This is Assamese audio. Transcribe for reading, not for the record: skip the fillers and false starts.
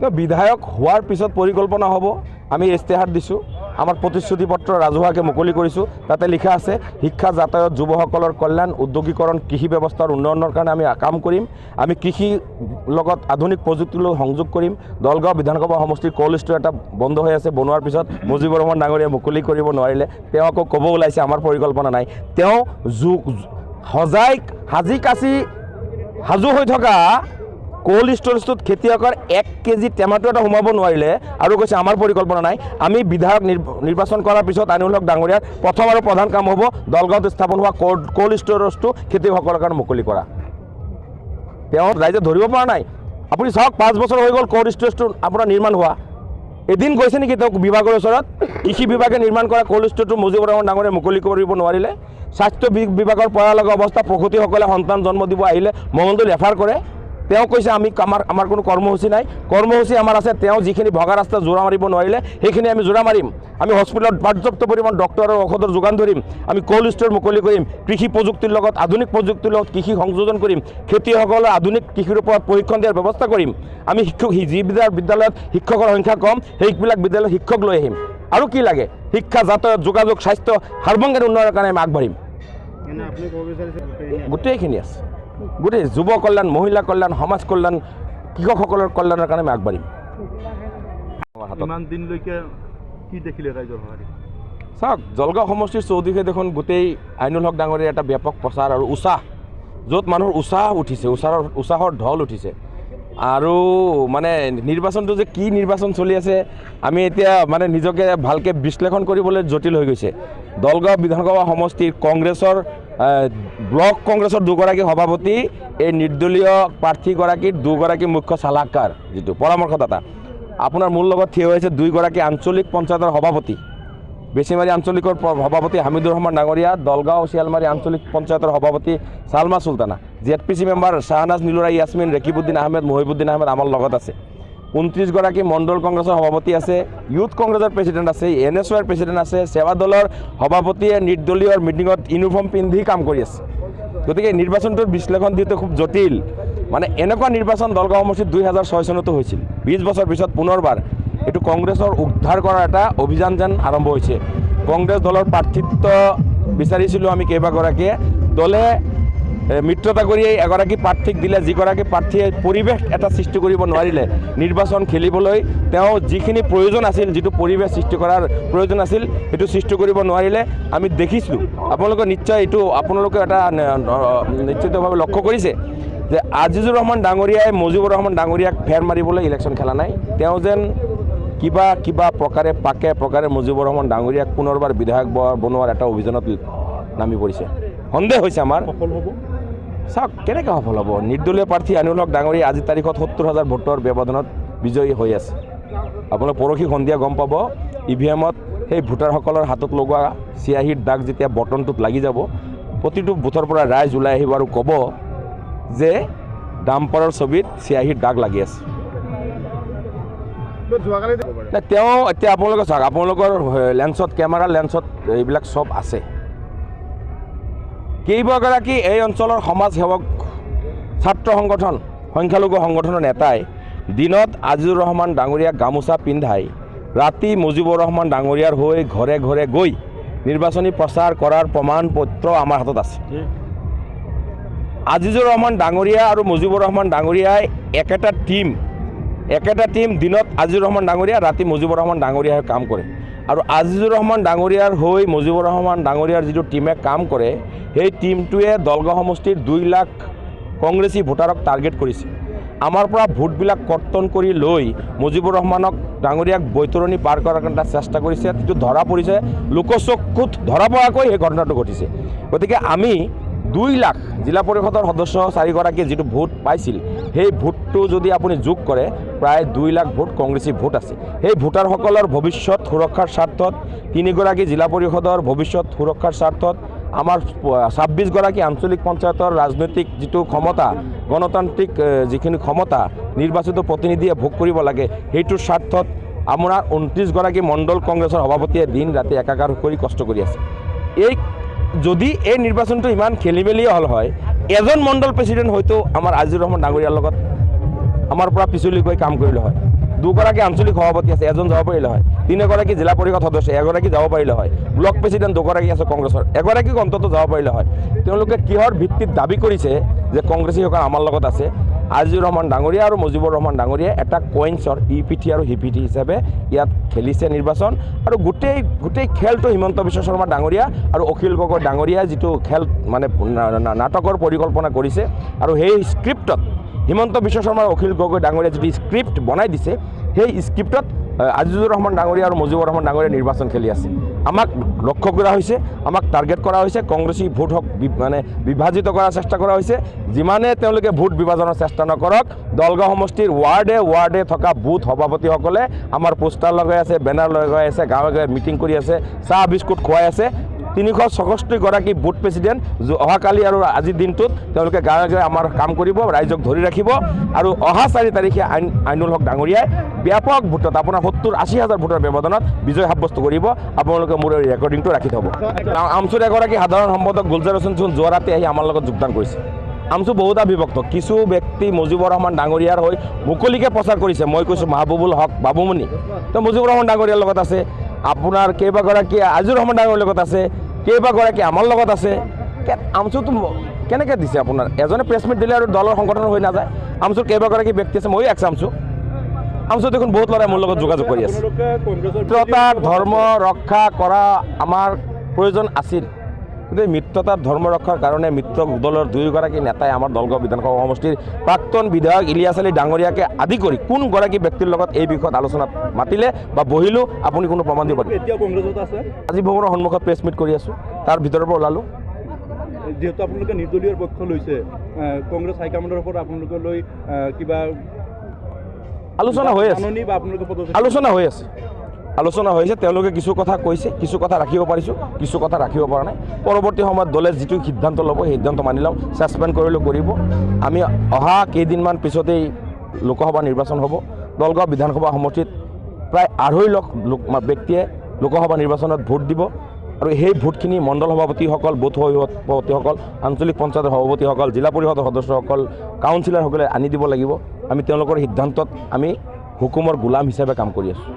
তো বিধায়ক হোৱাৰ পিছত পৰিকল্পনা হ'ব। আমি ইস্তেহাৰ দিছোঁ, আমাৰ প্ৰতিশ্ৰুতি পত্ৰ ৰাজহুৱাকৈ মুকলি কৰিছোঁ। তাতে লিখা আছে শিক্ষা, যাতায়াত, যুৱসকলৰ কল্যাণ, উদ্যোগীকৰণ, কৃষি ব্যৱস্থাৰ উন্নয়নৰ কাৰণে আমি কাম কৰিম। আমি কৃষিৰ লগত আধুনিক প্ৰযুক্তিৰ লগত সংযোগ কৰিম। দলগাঁও বিধানসভা সমষ্টিৰ ক'ল্ড ষ্ট'ৰ এটা বন্ধ হৈ আছে, বনোৱাৰ পিছত মুজিবুৰ ৰহমান ডাঙৰীয়াই মুকলি কৰিব নোৱাৰিলে। তেওঁ আকৌ ক'ব ওলাইছে আমাৰ পৰিকল্পনা নাই। তেওঁ সাজি কাচি সাজু হৈ থকা ক'ল্ড ষ্ট'ৰেজটোত খেতিয়কৰ 1 কেজি টেমাটো এটা সোমাব নোৱাৰিলে আৰু কৈছে আমাৰ পৰিকল্পনা নাই। আমি বিধায়ক নিৰ্বাচন কৰাৰ পিছত আইনুল হক ডাঙৰীয়াৰ প্ৰথম আৰু প্ৰধান কাম হ'ব দলগাঁৱত স্থাপন হোৱা ক'ল্ড ষ্ট'ৰেজটো খেতিয়কসকলৰ কাৰণে মুকলি কৰা। তেওঁ ৰাইজে ধৰিব পৰা নাই। আপুনি চাওক 5 বছৰ হৈ গ'ল ক'ল্ড ষ্ট'ৰেজটো আপোনাৰ নিৰ্মাণ হোৱা। এদিন গৈছে নেকি তেওঁ বিভাগৰ ওচৰত? কৃষি বিভাগে নিৰ্মাণ কৰা ক'ল্ড ষ্ট'ৰটো মুজিবুৰ ৰহমান ডাঙৰীয়াই মুকলি কৰিব নোৱাৰিলে। স্বাস্থ্য বিভাগৰ পৰালগা অৱস্থা, প্ৰসূতিসকলে সন্তান জন্ম দিব আহিলে মঙলদৈ ৰেফাৰ কৰে। তেওঁ কৈছে আমাৰ কোনো কৰ্মসূচী নাই। কৰ্মসূচী আমাৰ আছে, তেওঁ যিখিনি ভগা ৰাস্তা জোৰা মাৰিব নোৱাৰিলে সেইখিনি আমি জোৰা মাৰিম। আমি হস্পিটেলত পৰ্যাপ্ত পৰিমাণ ডক্টৰ আৰু ঔষধৰ যোগান ধৰিম। আমি ক'ল্ড ষ্ট'ৰ মুকলি কৰিম। কৃষি প্ৰযুক্তিৰ লগত আধুনিক প্ৰযুক্তিৰ লগত কৃষি সংযোজন কৰিম। খেতিয়কসকলে আধুনিক কৃষিৰ ওপৰত প্ৰশিক্ষণ দিয়াৰ ব্যৱস্থা কৰিম। আমি যিবিলাক বিদ্যালয়ত শিক্ষকৰ সংখ্যা কম সেইবিলাক বিদ্যালয়ত শিক্ষক লৈ আহিম। আৰু কি লাগে? শিক্ষা, যাতায়াত, যোগাযোগ, স্বাস্থ্য সৰ্বাংগীন উন্নয়নৰ কাৰণে আমি আগবাঢ়িম। গোটেইখিনি আছে, গোটেই যুৱ কল্যাণ, মহিলা কল্যাণ, সমাজ কল্যাণ, কৃষকসকলৰ কল্যাণৰ কাৰণে আমি আগবাঢ়িম। চাওক, জলগাঁও সমষ্টিৰ চৌদিশে দেখোন গোটেই আইনুল হক ডাঙৰীয়াৰ এটা ব্যাপক প্ৰচাৰ আৰু উৎসাহ, য'ত মানুহৰ উৎসাহ উঠিছে, উৎসাহৰ ঢল উঠিছে। আৰু মানে নিৰ্বাচনটো যে কি নিৰ্বাচন চলি আছে আমি এতিয়া মানে নিজকে ভালকৈ বিশ্লেষণ কৰিবলৈ জটিল হৈ গৈছে। দলগাঁও বিধানসভা সমষ্টিৰ কংগ্ৰেছৰ ব্লক কংগ্ৰেছৰ 2গৰাকী সভাপতি, এই নিৰ্দলীয় প্ৰাৰ্থীগৰাকীৰ 2গৰাকী মুখ্য চালাহকাৰ যিটো পৰামৰ্শদাতা, আপোনাৰ মোৰ লগত থিয় হৈছে 2গৰাকী আঞ্চলিক পঞ্চায়তৰ সভাপতি, বেচিমাৰী আঞ্চলিকৰ সভাপতি হামিদুৰ ৰহমান ডাঙৰীয়া, দলগাঁও শিয়ালমাৰী আঞ্চলিক পঞ্চায়তৰ সভাপতি ছালমা চুলতানা, ZPC মেম্বাৰ শাহনাজ নীলুৰা, ইয়াছমিন, ৰেকিবুদ্দিন আহমেদ, মহিবুদ্দিন আহমেদ আমাৰ লগত আছে। 29গৰাকী মণ্ডল কংগ্ৰেছৰ সভাপতি আছে, ইউথ কংগ্ৰেছৰ প্ৰেচিডেণ্ট আছে, NSYৰ প্ৰেচিডেণ্ট আছে, সেৱা দলৰ সভাপতিয়ে নিৰ্দলীয় মিটিঙত ইউনিফৰ্ম পিন্ধি কাম কৰি আছে। গতিকে নিৰ্বাচনটোৰ বিশ্লেষণ দিওঁতে খুব জটিল। মানে এনেকুৱা নিৰ্বাচন দলগাঁও সমষ্টিত 2006 চনতো হৈছিল। 20 বছৰ পিছত পুনৰবাৰ এইটো কংগ্ৰেছৰ উদ্ধাৰ কৰাৰ এটা অভিযান যেন আৰম্ভ হৈছে। কংগ্ৰেছ দলৰ প্ৰাৰ্থিত্ব বিচাৰিছিলোঁ আমি কেইবাগৰাকীয়ে, দলে মিত্ৰতা কৰি এগৰাকী প্ৰাৰ্থীক দিলে, যিগৰাকী প্ৰাৰ্থীয়ে পৰিৱেশ এটা সৃষ্টি কৰিব নোৱাৰিলে নিৰ্বাচন খেলিবলৈ। তেওঁ যিখিনি প্ৰয়োজন আছিল, যিটো পৰিৱেশ সৃষ্টি কৰাৰ প্ৰয়োজন আছিল সেইটো সৃষ্টি কৰিব নোৱাৰিলে। আমি দেখিছোঁ, আপোনালোকে নিশ্চয় এইটো আপোনালোকে এটা নিশ্চিতভাৱে লক্ষ্য কৰিছে যে আজিজুৰ ৰহমান ডাঙৰীয়াই মুজিবুৰ ৰহমান ডাঙৰীয়াক ফেৰ মাৰিবলৈ ইলেকশ্যন খেলা নাই। তেওঁ যেন কিবা প্ৰকাৰে মুজিবুৰ ৰহমান ডাঙৰীয়াক পুনৰবাৰ বিধায়ক বনোৱাৰ এটা অভিযানত নামি পৰিছে। সন্দেহ হৈছে আমাৰ। সফল হ'ব? চাওক কেনেকৈ সফল হ'ব। নিৰ্দলীয় প্ৰাৰ্থী আইনুল হক ডাঙৰীয়া আজিৰ তাৰিখত 70,000 ভোটৰ ব্যৱধানত বিজয়ী হৈ আছে। আপোনালোকে পৰহি সন্ধিয়া গম পাব EVMত সেই ভোটাৰসকলৰ হাতত লগোৱা চিয়াহীৰ দাগ যেতিয়া বটনটোত লাগি যাব, প্ৰতিটো বুথৰ পৰা ৰাইজ ওলাই আহিব আৰু ক'ব যে ডাম্পাৰৰ ছবিত চিয়াহীৰ দাগ লাগি আছে। তেওঁ এতিয়া আপোনালোকে চাওক, আপোনালোকৰ লেন্সত, কেমেৰা লেন্সত এইবিলাক চব আছে। কেইবাগৰাকী এই অঞ্চলৰ সমাজ সেৱক, ছাত্ৰ সংগঠন, সংখ্যালঘু সংগঠনৰ নেতাই দিনত আজিজুৰ ৰহমান ডাঙৰীয়াক গামোচা পিন্ধাই ৰাতি মুজিবুৰ ৰহমান ডাঙৰীয়াৰ হৈ ঘৰে ঘৰে গৈ নিৰ্বাচনী প্ৰচাৰ কৰাৰ প্ৰমাণ পত্ৰ আমাৰ হাতত আছে। আজিজুৰ ৰহমান ডাঙৰীয়া আৰু মুজিবুৰ ৰহমান ডাঙৰীয়াই একেটা টিম, দিনত আজিজুৰ ৰহমান ডাঙৰীয়া, ৰাতি মুজিবুৰ ৰহমান ডাঙৰীয়াই কাম কৰে। আৰু আজিজুৰ ৰহমান ডাঙৰীয়াৰ হৈ মুজিবুৰ ৰহমান ডাঙৰীয়াৰ যিটো টিমে কাম কৰে, সেই টিমটোৱে দলগাঁও সমষ্টিৰ 2 লাখ কংগ্ৰেছী ভোটাৰক টাৰ্গেট কৰিছে। আমাৰ পৰা ভোটবিলাক কৰ্তন কৰি লৈ মুজিবুৰ ৰহমানক ডাঙৰীয়াক বৈতৰণি পাৰ কৰাৰ কাৰণে চেষ্টা কৰিছে। যিটো ধৰা পৰিছে, লোকচকুত ধৰা পৰাকৈ সেই ঘটনাটো ঘটিছে। গতিকে আমি 2 লাখ জিলা পৰিষদৰ সদস্য 4গৰাকীয়ে যিটো ভোট পাইছিল, সেই ভোটটো যদি আপুনি যোগ কৰে প্ৰায় 2 লাখ ভোট কংগ্ৰেছী ভোট আছে। সেই ভোটাৰসকলৰ ভৱিষ্যত সুৰক্ষাৰ স্বাৰ্থত, 3গৰাকী জিলা পৰিষদৰ ভৱিষ্যত সুৰক্ষাৰ স্বাৰ্থত, আমাৰ 26গৰাকী আঞ্চলিক পঞ্চায়তৰ ৰাজনৈতিক যিটো ক্ষমতা, গণতান্ত্ৰিক যিখিনি ক্ষমতা নিৰ্বাচিত প্ৰতিনিধিয়ে ভোগ কৰিব লাগে, সেইটোৰ স্বাৰ্থত আমাৰ 29গৰাকী মণ্ডল কংগ্ৰেছৰ সভাপতিয়ে দিন ৰাতি একাকাৰ কৰি কষ্ট কৰি আছে। যদি এই নিৰ্বাচনটো ইমান খেলি মেলি হ'ল হয়, এজন মণ্ডল প্ৰেচিডেণ্ট হয়তো আমাৰ আজিজুৰ ৰহমান ডাঙৰীয়াৰ লগত আমাৰ পৰা পিছলি গৈ কাম কৰিলে হয়। দুগৰাকী আঞ্চলিক সভাপতি আছে, এজন যাব পাৰিলে হয়। 3 গৰাকী জিলা পৰিষদ সদস্য, এগৰাকী যাব পাৰিলে হয়। ব্লক প্ৰেচিডেণ্ট 2 গৰাকী আছে কংগ্ৰেছৰ, এগৰাকীক অন্ততঃ যাব পাৰিলে হয়। তেওঁলোকে কিহৰ ভিত্তিত দাবী কৰিছে যে কংগ্ৰেছীসকল আমাৰ লগত আছে? আজিজুৰ ৰহমান ডাঙৰীয়া আৰু মুজিবুৰ ৰহমান ডাঙৰীয়াই এটা কইন্সৰ ইপিঠি আৰু সিপিঠি হিচাপে ইয়াত খেলিছে নিৰ্বাচন, আৰু গোটেই খেলটো হিমন্ত বিশ্ব শৰ্মা ডাঙৰীয়া আৰু অখিল গগৈ ডাঙৰীয়াই যিটো খেল মানে নাটকৰ পৰিকল্পনা কৰিছে, আৰু সেই স্ক্ৰিপ্টত হিমন্ত বিশ্ব শৰ্মা আৰু অখিল গগৈ ডাঙৰীয়াই যিটো স্ক্ৰিপ্ট বনাই দিছে, সেই স্ক্ৰিপ্টত আজিজুৰ ৰহমান ডাঙৰীয়া আৰু মুজিবুৰ ৰহমান ডাঙৰীয়া নিৰ্বাচন খেলি আছে। আমাক লক্ষ্য কৰা হৈছে, আমাক টাৰ্গেট কৰা হৈছে, কংগ্ৰেছী ভোট হক মানে বিভাজিত কৰাৰ চেষ্টা কৰা হৈছে। যিমানে তেওঁলোকে ভোট বিভাজনৰ চেষ্টা নকৰক, দলগাঁও সমষ্টিৰ ৱাৰ্ডে থকা বুথ সভাপতিসকলে আমাৰ পোষ্টাৰ লগাই আছে, বেনাৰ লগাই আছে, গাঁৱে গাঁৱে মিটিং কৰি আছে, চাহ বিস্কুট খুৱাই আছে। 364 গৰাকী বুথ প্ৰেচিডেণ্ট অহাকালি আৰু আজিৰ দিনটোত তেওঁলোকে গাঁৱে গাঁৱে আমাৰ কাম কৰিব, ৰাইজক ধৰি ৰাখিব, আৰু অহা 4 তাৰিখে আইনুল হক ডাঙৰীয়াই ব্যাপক ভোটত আপোনাৰ 70-80 হাজাৰ ভোটৰ ব্যৱধানত বিজয় সাব্যস্ত কৰিব। আপোনালোকে মোৰ এই ৰেকৰ্ডিংটো ৰাখি থ'ব। আমচুৰ এগৰাকী সাধাৰণ সম্পাদক গুলজাৰ হোসেন চোন যোৱা ৰাতি আহি আমাৰ লগত যোগদান কৰিছে। আমচু বহুতা বিভক্ত, কিছু ব্যক্তি মুজিবুৰ ৰহমান ডাঙৰীয়াৰ হৈ মুকলিকে প্ৰচাৰ কৰিছে। মই কৈছোঁ মাহবুবুল হক বাবুমণি, তো মুজিবুৰ ৰহমান ডাঙৰীয়াৰ লগত আছে, আপোনাৰ কেইবাগৰাকী আজিজুৰ ৰহমান ডাঙৰীয়াৰ লগত আছে, কেইবাগৰাকী আমাৰ লগত আছে। আমচুটো কেনেকৈ দিছে আপোনাৰ? এজনে প্ৰেছ মিট দিলে আৰু দলৰ সংগঠন হৈ নাযায়। আমচুৰ কেইবাগৰাকী ব্যক্তি আছে, ময়ো আমচু দেখোন বহুত ল'ৰাই মোৰ লগত যোগাযোগ কৰি আছে। মিত্ৰতাৰ ধৰ্ম ৰক্ষা কৰা আমাৰ প্ৰয়োজন আছিল, কিন্তু মিত্ৰতাৰ ধৰ্ম ৰক্ষাৰ কাৰণে মিত্ৰ দলৰ 2 গৰাকী নেতাই আমাৰ দলগাঁও বিধানসভা সমষ্টিৰ প্ৰাক্তন বিধায়ক ইলিয়াছ আলী ডাঙৰীয়াকে আদি কৰি কোন গৰাকী ব্যক্তিৰ লগত এই বিষয়ত আলোচনাত মাতিলে বা বহিলোঁ, আপুনি কোনো প্ৰমাণ দিব পাৰিব? আজি ভৱনৰ সন্মুখত প্ৰেছ মিট কৰি আছোঁ, তাৰ ভিতৰৰ পৰা ওলালোঁ। যিহেতু আপোনালোকে নিৰ্দলীয় পক্ষ লৈছে, কংগ্ৰেছ হাইকমাণ্ডৰ ওপৰত আপোনালোকে লৈ কিবা আলোচনা হৈ আছে, আলোচনা হৈ আছে। তেওঁলোকে কিছু কথা কৈছে, কিছু কথা ৰাখিব পাৰিছোঁ, কিছু কথা ৰাখিব পৰা নাই। পৰৱৰ্তী সময়ত দলে যিটো সিদ্ধান্ত ল'ব সেই সিদ্ধান্ত মানি ল'ম। ছাছপেণ্ড কৰিলেও কৰিব। আমি অহা কেইদিনমান পিছতেই লোকসভা নিৰ্বাচন হ'ব। দলগাঁও বিধানসভা সমষ্টিত প্ৰায় 2.5 লাখ ব্যক্তিয়ে লোকসভা নিৰ্বাচনত ভোট দিব, আৰু সেই ভোটখিনি মণ্ডল সভাপতিসকল, বুথ সভাপতিসকল, আঞ্চলিক পঞ্চায়তৰ সভাপতিসকল, জিলা পৰিষদৰ সদস্যসকল, কাউন্সিলৰসকলে আনি দিব লাগিব। আমি তেওঁলোকৰ সিদ্ধান্তত আমি হুকুমৰ গোলাম হিচাপে কাম কৰি আছোঁ।